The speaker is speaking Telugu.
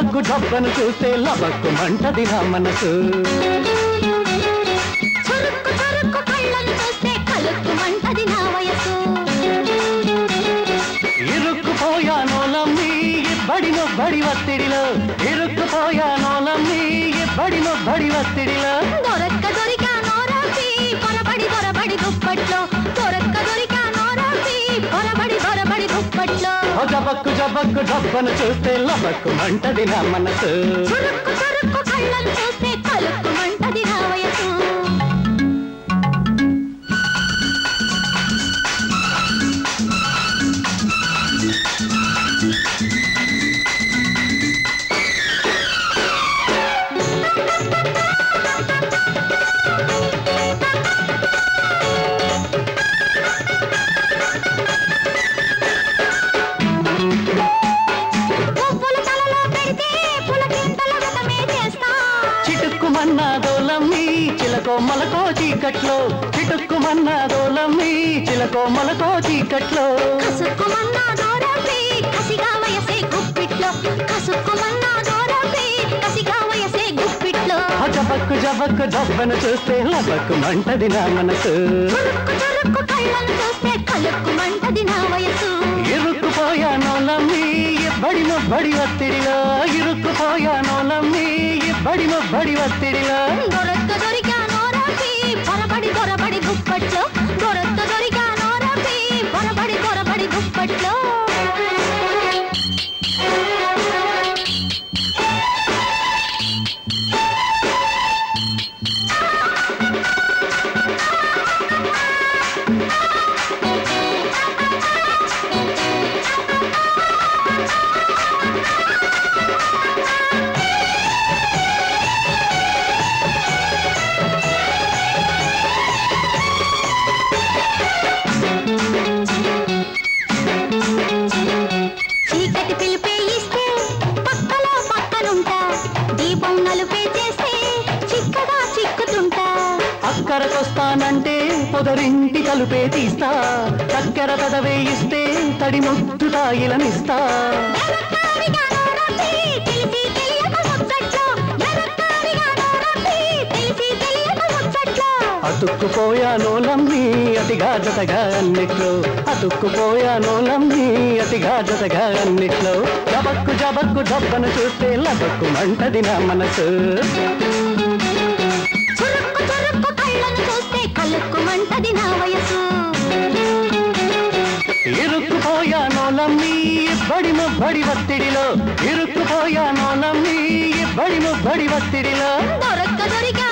జబక్కు జబ్బను చూస్తే లబక్కు మంటది నా మనసు చురుక్కు చురుక్కు కళ్ళను చూస్తే కలుక్కు మంటది నా వయసు ఇరుక్కుపోయానోలమ్మీ బడి ఒత్తిడిలో ఇరుక్కుపోయానోలమ్మీ బడి ఒత్తిడిలో దొరక్క దొరికా నోరాసి పొరబడి దుప్పట్లో దొరక్క దొరికా నోరాసి పొరబడి దుప్పట్లో జబక్కు జబక్కు జబ్బను చూస్తే లబక్కు మంటది నా మనసు చురుక్కు చురుక్కు కళ్ళను చూస్తే కలుక్కు మంటది నా వయసు చిటుక్కుమన్నాదోలమ్మీ చిలకో మలకో చీకట్లో చిటుక్కుమన్నాదోలమ్మీ చిలకో మలకో చీకట్లో కసుక్కుమన్నా దూరపి కసిగా వయసే గుప్పిట్లో కసుక్కుమన్నా దూరపి కసిగా వయసే గుప్పిట్లో జబక్కు జబక్కు జబ్బను చూస్తే లబక్కు మంటది నా మనసు చురుక్కు చురుక్కు కళ్ళను చూస్తే కలుక్కు మంటది నా వయసు ఇరుక్కుపోయానోలమ్మీ బడి ఒత్తిడిలో ఇరుక్కుపోయానోలమ్మీ బడి ఒత్తిడిలో దొరక్క దొరికా నోరాసి పొరబడి దుప్పట్లో దొరక్క దొరికా నోరాసి పొరబడి దుప్పట్లో చీకటి పిలిపే ఇస్తే పక్కలో పక్కనుంటా దీపం నలుపే చేస్తే చిక్కగా చిక్కుతుంటా అక్కరకొస్తానంటే పొదరింటి తలుపే తీస్తా చక్కెర పెదవే ఇస్తే తడి ముద్దు తాయిలనిస్తా ఎర్రకారిగా నోరాసి తెలిసి తెలియక ముచ్చట్లో ఎర్రకారిగా నోరాసి తెలిసి తెలియక ముచ్చట్లో అతుక్కుపోయానోలమ్మీ అతిగా జతగా అన్నిట్లో అతుక్కుపోయానోలమ్మీ అతిగా జతగా అన్నిట్లో జబక్కు జబక్కు జబ్బను చూస్తే లబక్కు మంటది నా మనసు చురుక్కు చురుక్కు కళ్ళను చూస్తే కలుక్కు మంటది నా వయసు ఇరుక్కుపోయానోలమ్మీ బడి ఒత్తిడిలో ఇరుక్కుపోయానోలమ్మీ బడి ఒత్తిడిలో దొరక్క దొరికా